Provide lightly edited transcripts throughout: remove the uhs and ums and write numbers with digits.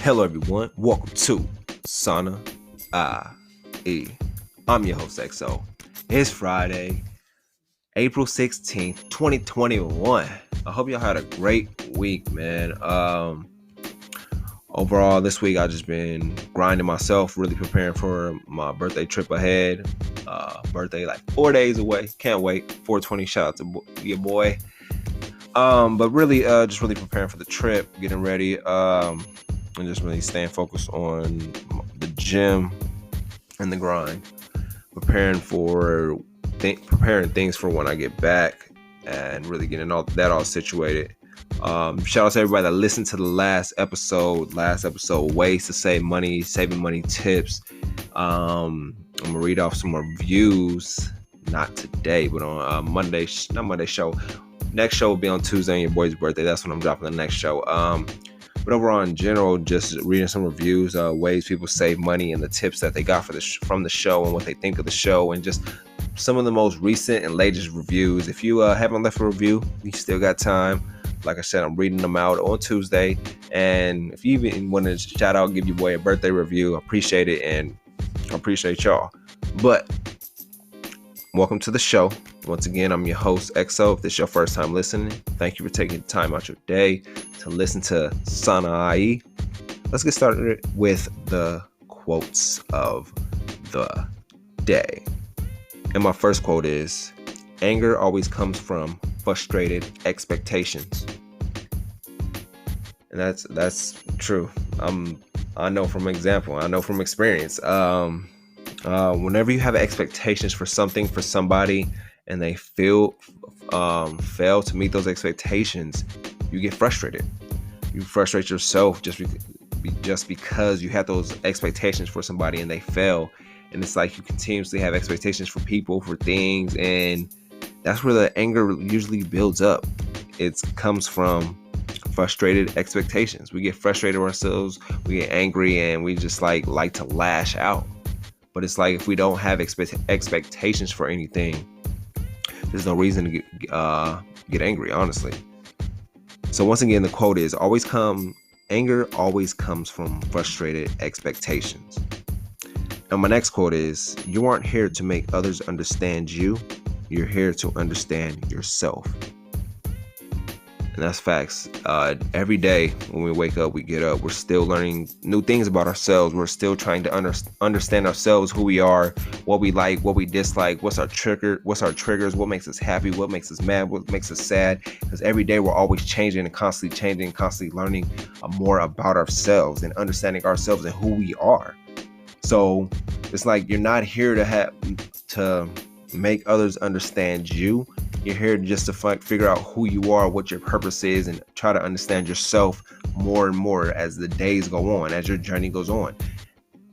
Hello, everyone. Welcome to Sana IE. I'm your host, XO. It's Friday, April 16th, 2021. I hope y'all had a great week, man. Overall, this week I just been grinding myself, really preparing for my birthday trip ahead. Birthday like 4 days away. Can't wait. 420. Shout out to your boy. But really, just really preparing for the trip, getting ready. And just really staying focused on the gym and the grind, preparing things for when I get back, and really getting all situated. Shout out to everybody that listened to the last episode, ways to save money, saving money tips. I'm gonna read off some reviews, not today, but on Monday show. Next show will be on Tuesday on your boy's birthday. That's when I'm dropping the next show. But overall, in general, just reading some reviews, ways people save money, and the tips that they got from the show, and what they think of the show, and just some of the most recent and latest reviews. If you haven't left a review, you still got time. Like I said, I'm reading them out on Tuesday. And if you even want to shout out, give your boy a birthday review, I appreciate it, and I appreciate y'all. But welcome to the show. Once again, I'm your host, XO. If this is your first time listening, thank you for taking the time out your day to listen to Sana IE. Let's get started with the quotes of the day. And my first quote is, "Anger always comes from frustrated expectations." And that's true. I know from example. I know from experience. Whenever you have expectations for something, for somebody, and they fail to meet those expectations, you get frustrated. You frustrate yourself just because you have those expectations for somebody and they fail. And it's like you continuously have expectations for people, for things, and that's where the anger usually builds up. It comes from frustrated expectations. We get frustrated with ourselves, we get angry, and we just like to lash out. But it's like if we don't have expectations for anything, there's no reason to get angry, honestly. So once again, the quote is, anger always comes from frustrated expectations. And my next quote is, "You aren't here to make others understand you. You're here to understand yourself." And that's facts. Every day when we wake up, we get up, we're still learning new things about ourselves. We're still trying to understand ourselves, who we are, what we like, what we dislike, what's our triggers, what makes us happy, what makes us mad, what makes us sad. Because every day we're always changing and constantly changing, constantly learning more about ourselves and understanding ourselves and who we are. So it's like you're not here to make others understand you. You're here just to figure out who you are, what your purpose is, and try to understand yourself more and more as the days go on, as your journey goes on.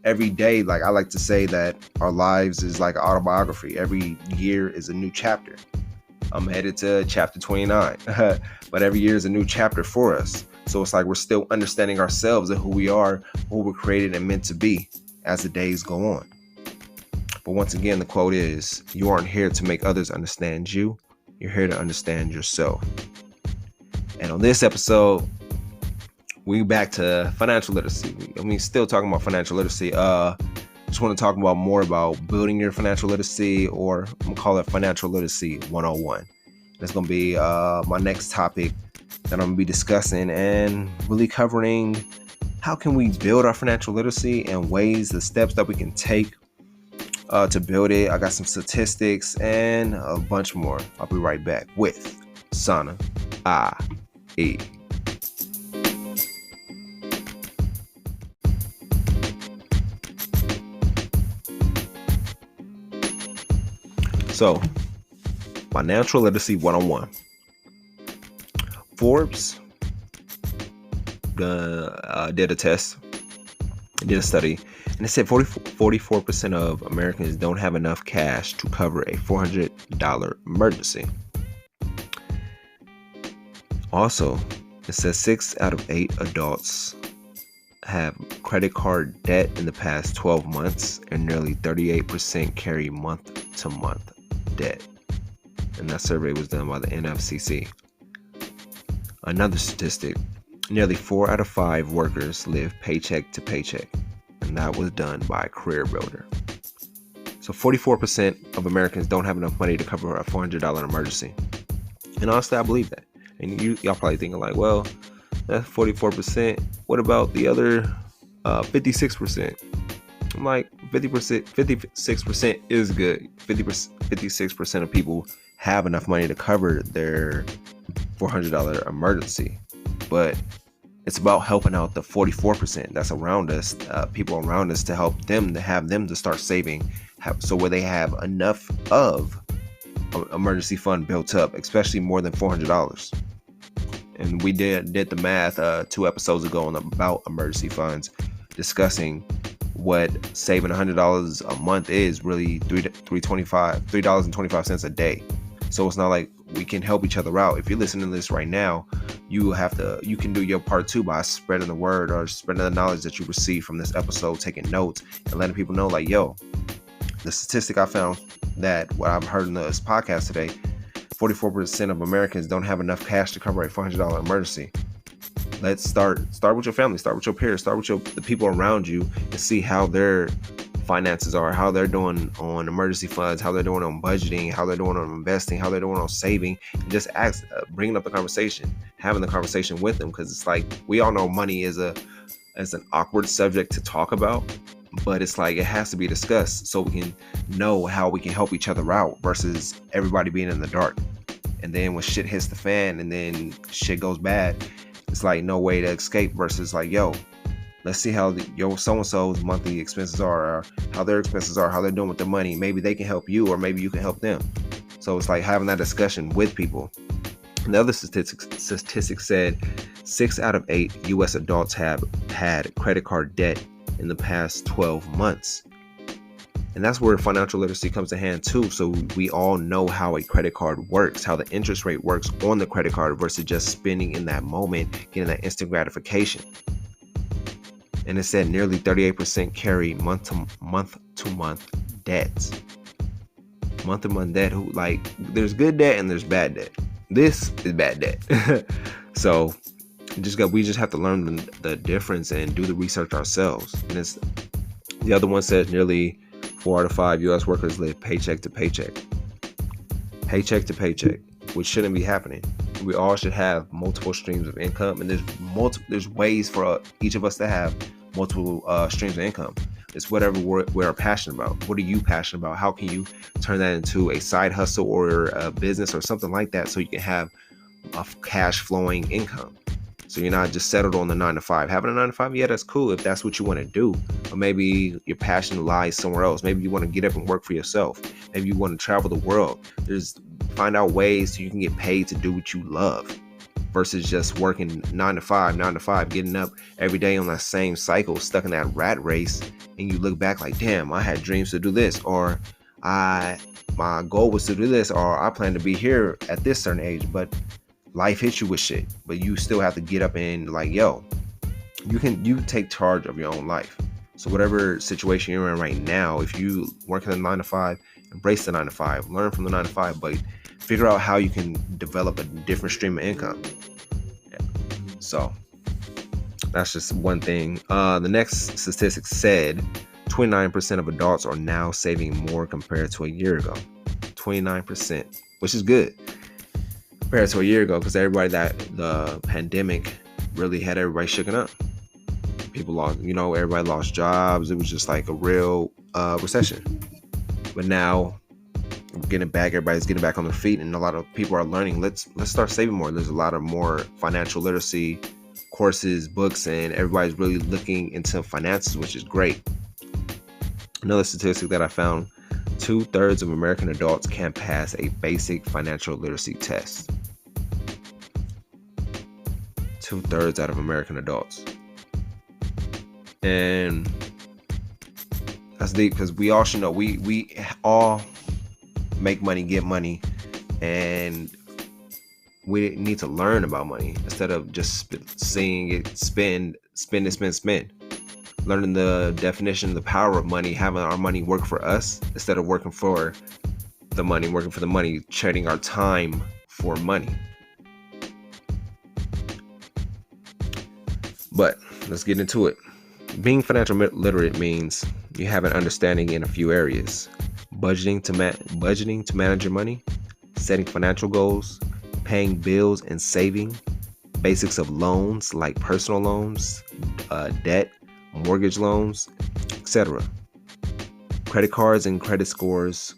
Every day, like I like to say that our lives is like an autobiography. Every year is a new chapter. I'm headed to chapter 29, but every year is a new chapter for us. So it's like we're still understanding ourselves and who we are, who we're created and meant to be as the days go on. But once again, the quote is, "You aren't here to make others understand you. You're here to understand yourself." And on this episode, we back to financial literacy. Still talking about financial literacy. Just want to talk more about building your financial literacy, or I'm going to call it Financial Literacy 101. That's going to be my next topic that I'm going to be discussing, and really covering how can we build our financial literacy and the steps that we can take to build it. I got some statistics and a bunch more. I'll be right back with Sana IE. So, Financial Literacy 101. Forbes did a study, and it said 44% of Americans don't have enough cash to cover a $400 emergency. Also, it says 6 out of 8 adults have credit card debt in the past 12 months, and nearly 38% carry month-to-month debt. And that survey was done by the NFCC. Another statistic, Nearly 4 out of 5 workers live paycheck to paycheck, and that was done by CareerBuilder. So 44% of Americans don't have enough money to cover a $400 emergency. And honestly, I believe that. And y'all probably thinking like, well, that's 44%. What about the other 56%? I'm like, 56% is good. 56% of people have enough money to cover their $400 emergency. But it's about helping out the 44% that's around us, people around us, to help them, to have them to start saving, so where they have enough of an emergency fund built up, especially more than $400. And we did the math 2 episodes ago about emergency funds, discussing what saving $100 a month is really $3.25 a day. So it's not like we can help each other out. If you're listening to this right now, you can do your part too by spreading the word or spreading the knowledge that you receive from this episode, taking notes and letting people know, like, yo, the statistic I found, that what I've heard in this podcast today, 44% of Americans don't have enough cash to cover a $400 emergency. Let's start with your family, start with your peers, start with the people around you, and see how their finances are, how they're doing on emergency funds, how they're doing on budgeting, how they're doing on investing, how they're doing on saving, and just bringing up the conversation, having the conversation with them, because it's like, we all know money is an awkward subject to talk about, but it's like, it has to be discussed so we can know how we can help each other out versus everybody being in the dark. And then when shit hits the fan and then shit goes bad, it's like no way to escape versus like, yo, let's see how your so-and-so's monthly expenses are, or how their expenses are, how they're doing with their money. Maybe they can help you, or maybe you can help them. So it's like having that discussion with people. Another statistic said 6 out of 8 U.S. adults have had credit card debt in the past 12 months. And that's where financial literacy comes to hand too. So we all know how a credit card works, how the interest rate works on the credit card versus just spending in that moment, getting that instant gratification. And it said nearly 38% carry month-to-month debts. Month-to-month debt, there's good debt and there's bad debt. This is bad debt. So we just have to learn the difference and do the research ourselves. And the other one says nearly 4 out of 5 U.S. workers live paycheck to paycheck. Paycheck to paycheck, which shouldn't be happening. We all should have multiple streams of income, and there's ways for each of us to have multiple streams of income. It's whatever we're passionate about. What are you passionate about? How can you turn that into a side hustle or a business or something like that, so you can have a cash flowing income? So you're not just settled on the 9 to 5. Having a 9 to 5, yeah, that's cool if that's what you want to do. Or maybe your passion lies somewhere else. Maybe you want to get up and work for yourself. Maybe you want to travel the world. Find out ways so you can get paid to do what you love, versus just working 9 to 5, getting up every day on that same cycle, stuck in that rat race. And you look back like, damn, I had dreams to do this, or my goal was to do this, or I plan to be here at this certain age, but life hits you with shit. But you still have to get up and like, yo, you take charge of your own life. So whatever situation you're in right now, if you work in the 9 to 5, embrace the 9 to 5, learn from the 9 to 5, but figure out how you can develop a different stream of income. Yeah. So that's just one thing. The next statistic said 29% of adults are now saving more compared to a year ago. 29%, which is good compared to a year ago, because the pandemic really had everybody shooken up. People lost, everybody lost jobs. It was just like a real recession. But now everybody's getting back on their feet, and a lot of people are learning. Let's start saving more. There's a lot of more financial literacy courses, books, and everybody's really looking into finances, which is great. Another statistic that I found: 2/3 of American adults can't pass a basic financial literacy test. 2/3 out of American adults. And that's deep, because we all should know we all make money, get money, and we need to learn about money instead of just seeing it spend. Learning the definition, the power of money, having our money work for us instead of working for the money, trading our time for money. But let's get into it. Being financial literate means you have an understanding in a few areas: budgeting to manage your money, setting financial goals, paying bills and saving, basics of loans like personal loans, debt, mortgage loans, etc. Credit cards and credit scores,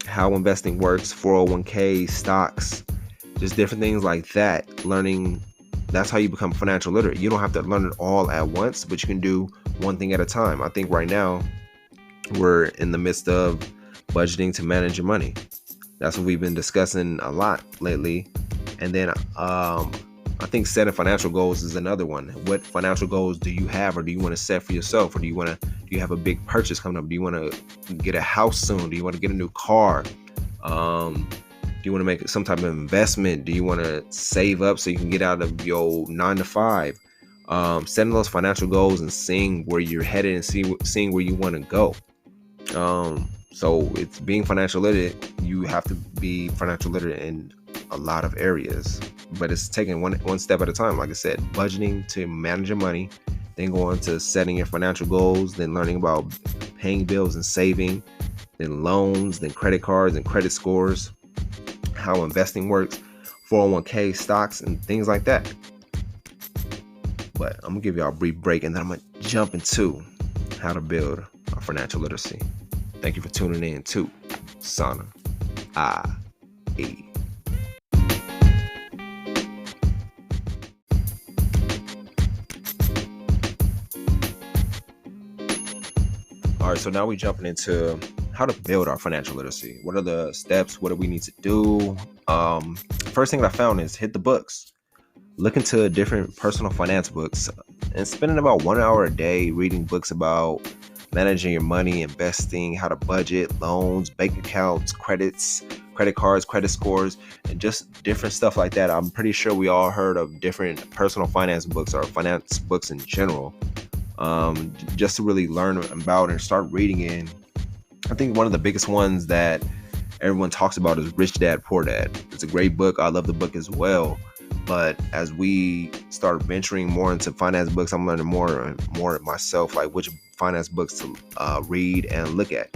how investing works, 401k, stocks, just different things like that. Learning, that's how you become financial literate. You don't have to learn it all at once, but you can do one thing at a time. I think right now we're in the midst of budgeting to manage your money. That's what we've been discussing a lot lately. And then I think setting financial goals is another one. What financial goals do you have, or do you want to set for yourself, or do you have a big purchase coming up? Do you want to get a house soon? Do you want to get a new car? Do you want to make some type of investment? Do you want to save up so you can get out of your 9 to 5? Setting those financial goals and seeing where you're headed and seeing where you want to go. So it's being financial literate. You have to be financial literate in a lot of areas, but it's taking one step at a time. Like I said, budgeting to manage your money, then go on to setting your financial goals, then learning about paying bills and saving, then loans, then credit cards and credit scores, how investing works, 401k, stocks, and things like that. But I'm gonna give y'all a brief break, and then I'm gonna jump into how to build our financial literacy. Thank you for tuning in to Sana IE. All right, so now we're jumping into how to build our financial literacy. What are the steps? What do we need to do? First thing that I found is hit the books. Look into different personal finance books and spending about 1 hour a day reading books about managing your money, investing, how to budget, loans, bank accounts, credit cards, credit scores, and just different stuff like that. I'm pretty sure we all heard of different personal finance books or finance books in general. Just to really learn about and start reading in. I think one of the biggest ones that everyone talks about is Rich Dad, Poor Dad. It's a great book. I love the book as well. But as we start venturing more into finance books, I'm learning more and more myself, like which finance books to read and look at.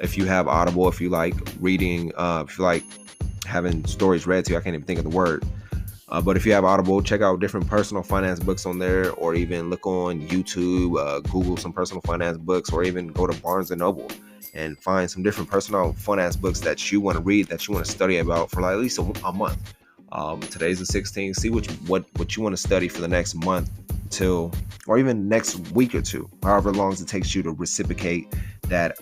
If you have Audible, if you like reading, if you like having stories read to you, I can't even think of the word. But if you have Audible, check out different personal finance books on there, or even look on YouTube, Google some personal finance books, or even go to Barnes & Noble and find some different personal finance books that you want to read, that you want to study about for like at least a month. Today's the 16th. See what you want to study for the next month or even next week or two, however long it takes you to reciprocate that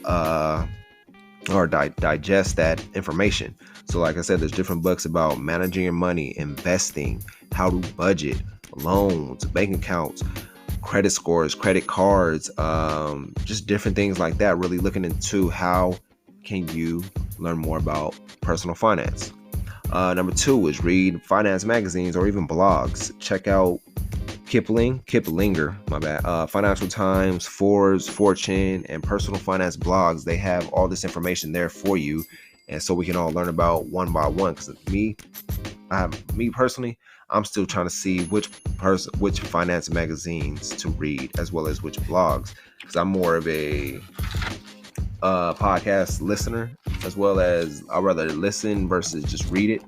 or digest that information. So like I said, there's different books about managing your money, investing, how to budget, loans, bank accounts, credit scores, credit cards, just different things like that. Really looking into how can you learn more about personal finance. Number 2 is read finance magazines or even blogs. Check out Kiplinger, Financial Times, Forbes, Fortune, and personal finance blogs. They have all this information there for you, and so we can all learn about one by one. Because me personally, I'm still trying to see which finance magazines to read, as well as which blogs. Because I'm more of a podcast listener, as well as I'd rather listen versus just read it.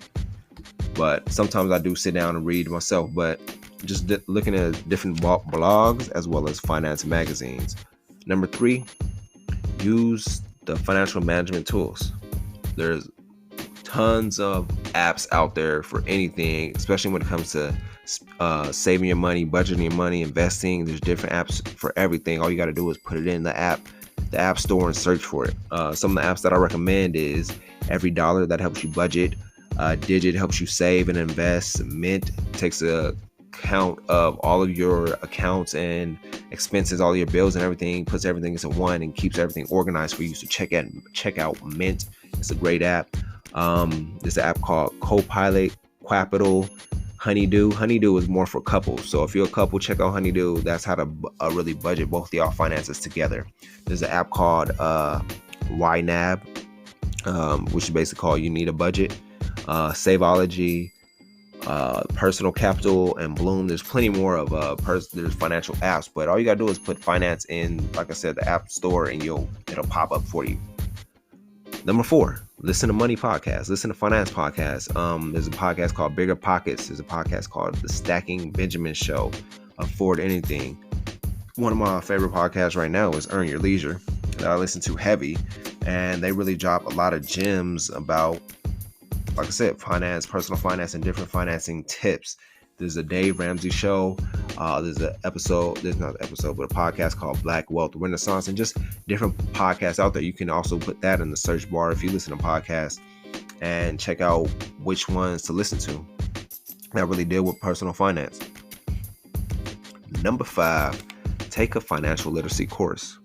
But sometimes I do sit down and read myself. But just looking at different blogs as well as finance magazines. Number 3, use the financial management tools. There's tons of apps out there for anything, especially when it comes to saving your money, budgeting your money, investing. There's different apps for everything. All you got to do is put it in the app store and search for it. Some of the apps that I recommend is Every Dollar, that helps you budget. Digit helps you save and invest. Mint takes a count of all of your accounts and expenses, all your bills and everything, puts everything into one and keeps everything organized for you. So check out Mint. It's a great app. There's an app called Copilot, Capital, Honeydew. Honeydew is more for couples. So if you're a couple, check out Honeydew. That's how to really budget both of y'all finances together. There's an app called YNAB, which is basically called You Need a Budget. Saveology. Personal Capital and Bloom. There's plenty more of there's financial apps, but all you gotta do is put finance in, like I said, the app store, and it'll pop up for you. Number 4, listen to money podcasts, listen to finance podcasts. There's a podcast called Bigger Pockets. There's a podcast called The Stacking Benjamin Show. Afford Anything. One of my favorite podcasts right now is Earn Your Leisure, that I listen to heavy, and they really drop a lot of gems about, like I said, finance, personal finance, and different financing tips. There's a Dave Ramsey show. There's not an episode, but a podcast called Black Wealth Renaissance, and just different podcasts out there. You can also put that in the search bar if you listen to podcasts and check out which ones to listen to that really deal with personal finance. Number 5, take a financial literacy course.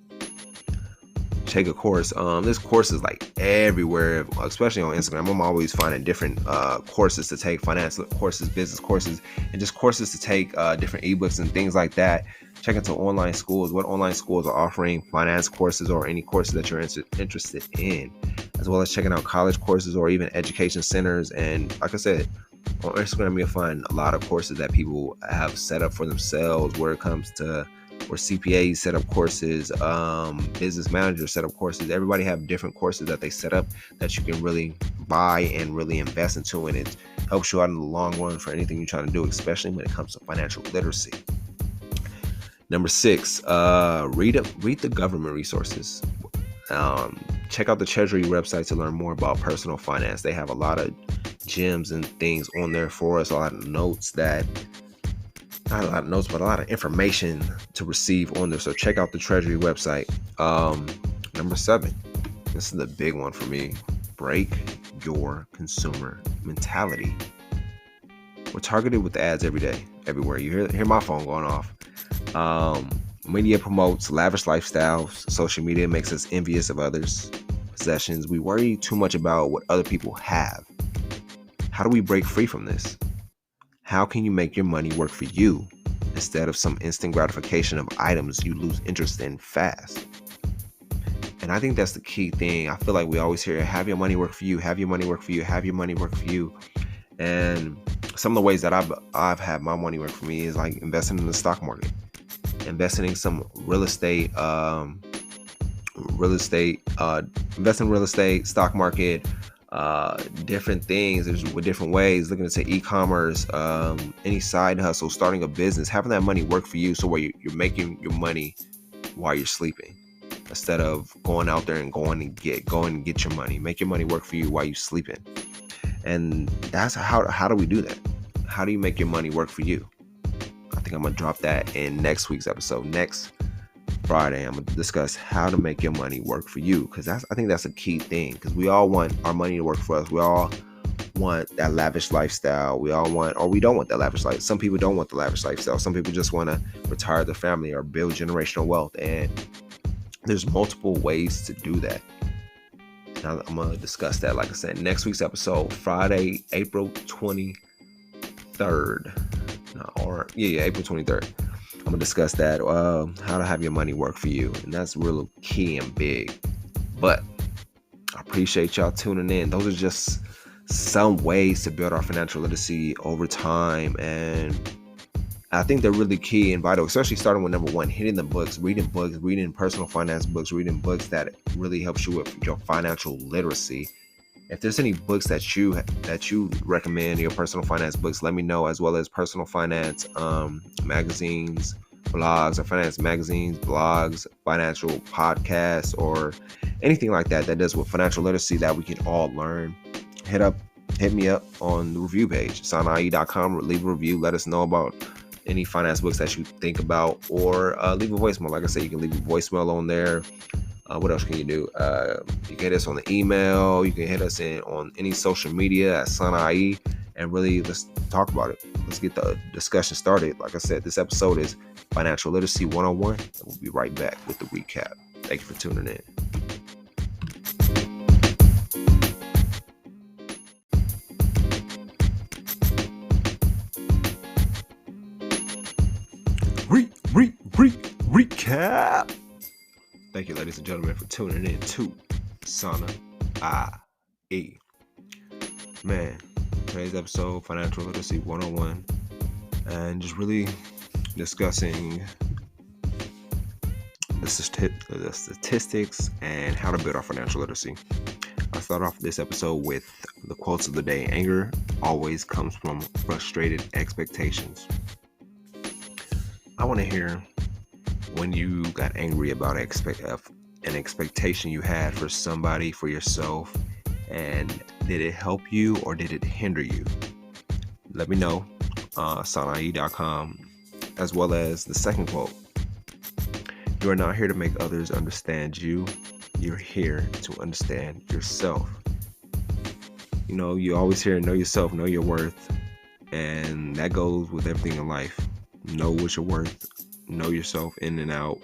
Take a course. This course is like everywhere, especially on Instagram. I'm always finding different courses to take, finance courses, business courses, and just courses to take, different ebooks and things like that. Check into online schools, what online schools are offering finance courses or any courses that you're interested in, as well as checking out college courses or even education centers. And like I said, on Instagram, you'll find a lot of courses that people have set up for themselves, where it comes to where CPAs set up courses, business managers set up courses. Everybody have different courses that they set up that you can really buy and really invest into, and it helps you out in the long run for anything you're trying to do, especially when it comes to financial literacy. Number 6, read the government resources. Check out the Treasury website to learn more about personal finance. They have a lot of gems and things on there for us, a lot of notes that not a lot of notes, but a lot of information to receive on there. So check out the Treasury website. Number 7, this is the big one for me. Break your consumer mentality. We're targeted with ads every day, everywhere. You hear my phone going off. Media promotes lavish lifestyles. Social media makes us envious of others' possessions. We worry too much about what other people have. How do we break free from this? How can you make your money work for you instead of some instant gratification of items you lose interest in fast? And I think that's the key thing. I feel like we always hear, have your money work for you, have your money work for you, have your money work for you. And some of the ways that I've had my money work for me is like investing in the stock market, investing in some real estate, investing in real estate, stock market, different things. There's different ways, looking into e-commerce, any side hustle, starting a business, having that money work for you, so where you're making your money while you're sleeping, instead of going out there and going and get your money. Make your money work for you while you're sleeping. And that's how do we do that? How do you make your money work for you? I think I'm gonna drop that in next week's episode. Next Friday, I'm gonna discuss how to make your money work for you, because I think that's a key thing, because we all want our money to work for us. We all want that lavish lifestyle. We all want, or we don't want that lavish life. Some people don't want the lavish lifestyle. Some people just want to retire their family or build generational wealth, and there's multiple ways to do that. Now I'm gonna discuss that, like I said, next week's episode, Friday, April 23rd. April 23rd. I'm gonna discuss that, how to have your money work for you, and that's real key and big. But I appreciate y'all tuning in. Those are just some ways to build our financial literacy over time, and I think they're really key and vital, especially starting with number 1, hitting the books, reading personal finance books, reading books that really helps you with your financial literacy. If there's any books that you recommend, your personal finance books, let me know, as well as personal finance magazines, blogs, or finance magazines, blogs, financial podcasts, or anything like that does with financial literacy that we can all learn. Hit me up on the review page, sanae.com, leave a review, let us know about any finance books that you think about, or leave a voicemail. Like I said, you can leave a voicemail on there. What else can you do? You can hit us on the email. You can hit us on any social media at Sanae, and really let's talk about it. Let's get the discussion started. Like I said, this episode is Financial Literacy 101, and we'll be right back with the recap. Thank you for tuning in. Recap. Thank you, ladies and gentlemen, for tuning in to Sanae. Man, today's episode, Financial Literacy 101, and just really discussing the statistics and how to build our financial literacy. I'll start off this episode with the quotes of the day. Anger always comes from frustrated expectations. I want to hear when you got angry about an expectation you had for somebody, for yourself, and did it help you or did it hinder you? Let me know. Sanae.com, as well as the second quote. You are not here to make others understand you. You're here to understand yourself. You know, you always hear know yourself, know your worth. And that goes with everything in life. Know what you're worth. Know yourself in and out.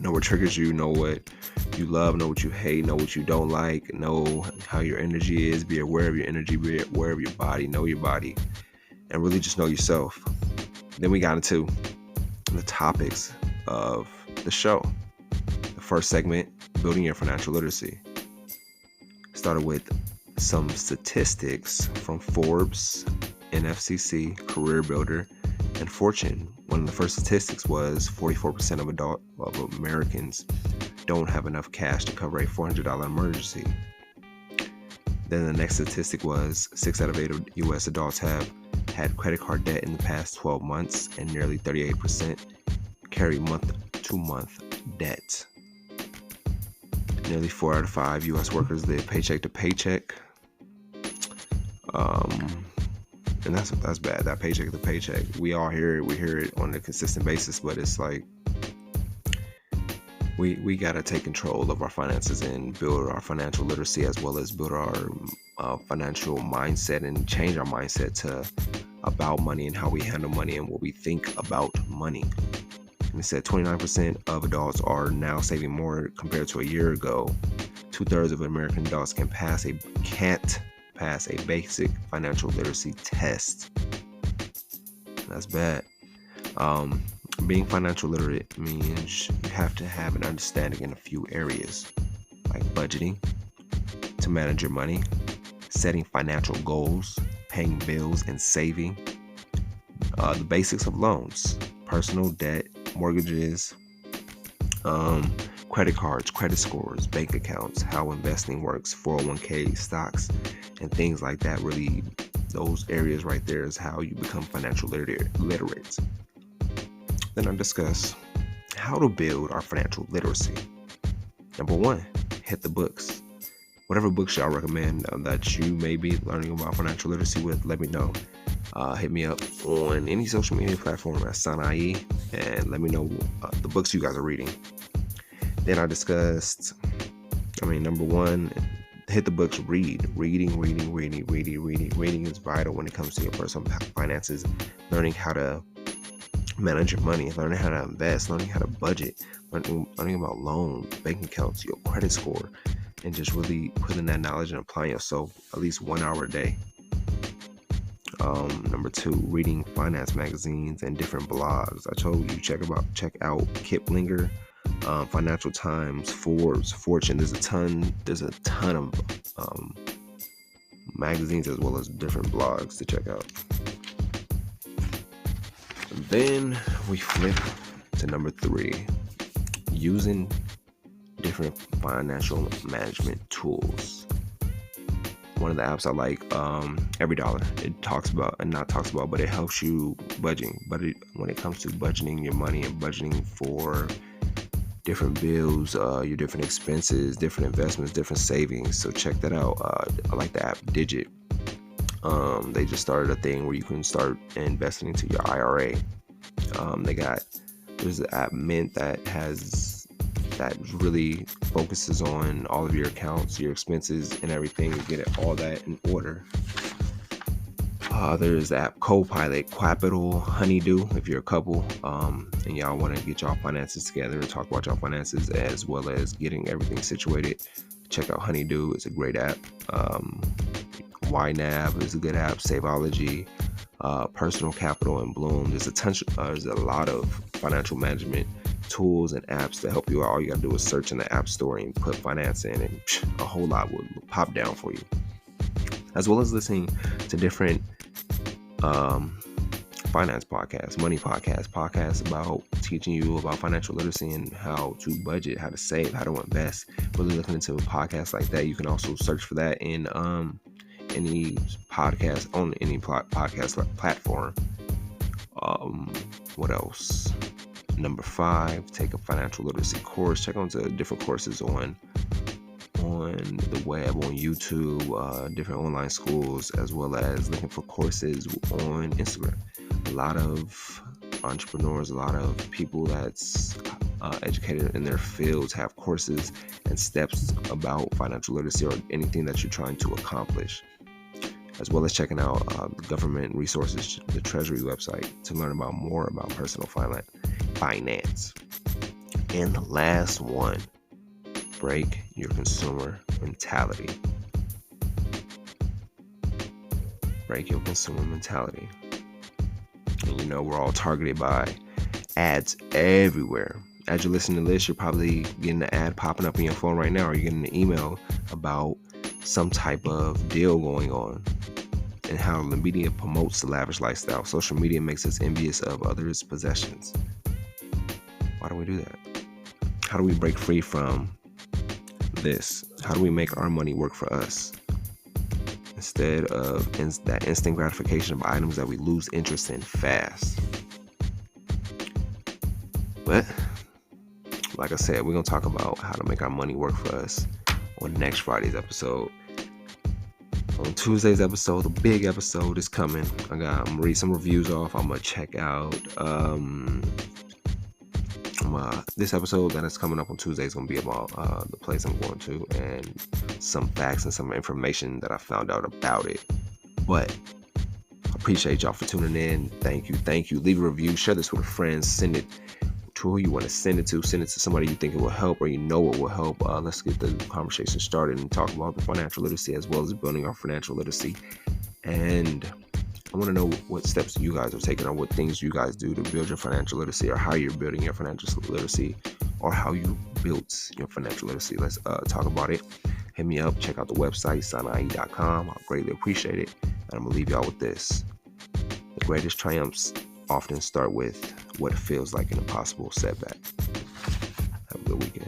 Know what triggers you. Know what you love. Know what you hate. Know what you don't like. Know how your energy is. Be aware of your energy. Be aware of your body. Know your body. And really just know yourself. Then we got into the topics of the show. The first segment, building your financial literacy. Started with some statistics from Forbes, NFCC, Career Builder, and Fortune. One of the first statistics was 44% of Americans don't have enough cash to cover a $400 emergency. Then the next statistic was 6 out of 8 U.S. adults have had credit card debt in the past 12 months, and nearly 38% carry month-to-month debt. Nearly 4 out of 5 U.S. workers live paycheck to paycheck. And that's bad. That paycheck to paycheck. We all hear it. We hear it on a consistent basis, but it's like we gotta take control of our finances and build our financial literacy, as well as build our financial mindset and change our mindset to about money and how we handle money and what we think about money. And it said 29% of adults are now saving more compared to a year ago. 2/3 of American adults can't pass a basic financial literacy test. That's bad. Being financial literate means you have to have an understanding in a few areas, like budgeting, to manage your money, setting financial goals, paying bills and saving, the basics of loans, personal debt, mortgages, credit cards, credit scores, bank accounts, how investing works, 401k, stocks, and things like that. Really, those areas right there is how you become financial literate. Then I discuss how to build our financial literacy. Number 1, hit the books. Whatever books y'all recommend that you may be learning about financial literacy with, let me know. Hit me up on any social media platform at Sanae and let me know the books you guys are reading. Then I discussed, number 1, hit the books, read. Reading is vital when it comes to your personal finances. Learning how to manage your money, learning how to invest, learning how to budget, learning about loans, bank accounts, your credit score, and just really putting that knowledge and applying yourself at least 1 hour a day. Number 2, reading finance magazines and different blogs. I told you check out Kiplinger, Financial Times, Forbes, Fortune. There's a ton of magazines as well as different blogs to check out. Then we flip to number 3, using different financial management tools. One of the apps I like, EveryDollar. But it helps you budgeting. But when it comes to budgeting your money and budgeting for different bills, your different expenses, different investments, different savings. So check that out. I like the app Digit. They just started a thing where you can start investing into your IRA. There's the app Mint that really focuses on all of your accounts, your expenses, and everything, to get all that in order. There's the app Copilot, Capital, Honeydew, if you're a couple, and y'all want to get y'all finances together and talk about y'all finances as well as getting everything situated. Check out Honeydew. It's a great app. YNAB is a good app. Saveology, Personal Capital, and Bloom. There's a lot of financial management tools and apps to help you out. All you gotta do is search in the app store and put finance in, and a whole lot will pop down for you. as well as listening to different finance podcasts, money podcasts about teaching you about financial literacy and how to budget, how to save, how to invest. Really looking into podcasts like that. You can also search for that in any podcast on any podcast platform. What else? Number 5, take a financial literacy course. Check out the different courses on the web, on YouTube, different online schools, as well as looking for courses on Instagram. A lot of entrepreneurs, a lot of people that's educated in their fields have courses and steps about financial literacy or anything that you're trying to accomplish, as well as checking out the government resources, the Treasury website, to learn about more about personal finance. And the last one, break your consumer mentality. Break your consumer mentality. And you know, we're all targeted by ads everywhere. As you're listening to this, you're probably getting an ad popping up in your phone right now, or you're getting an email about some type of deal going on, and how the media promotes the lavish lifestyle. Social media makes us envious of others' possessions. Why do we do that? How do we break free from this? How do we make our money work for us instead of that instant gratification of items that we lose interest in fast? But like I said, we're going to talk about how to make our money work for us on next Friday's episode. On Tuesday's episode, the big episode is coming. I'm going to read some reviews off. I'm going to check out this episode that is coming up on Tuesday is going to be about the place I'm going to and some facts and some information that I found out about it. But I appreciate y'all for tuning in. Thank you. Leave a review. Share this with a friend. Send it to who you want to send it to. Send it to somebody you think it will help or you know it will help. Let's get the conversation started and talk about the financial literacy as well as building our financial literacy. And I want to know what steps you guys are taking or what things you guys do to build your financial literacy, or how you're building your financial literacy, or how you built your financial literacy. Let's talk about it. Hit me up. Check out the website, sanai.com. I'll greatly appreciate it. And I'm going to leave y'all with this. The greatest triumphs often start with what it feels like an impossible setback. Have a good weekend.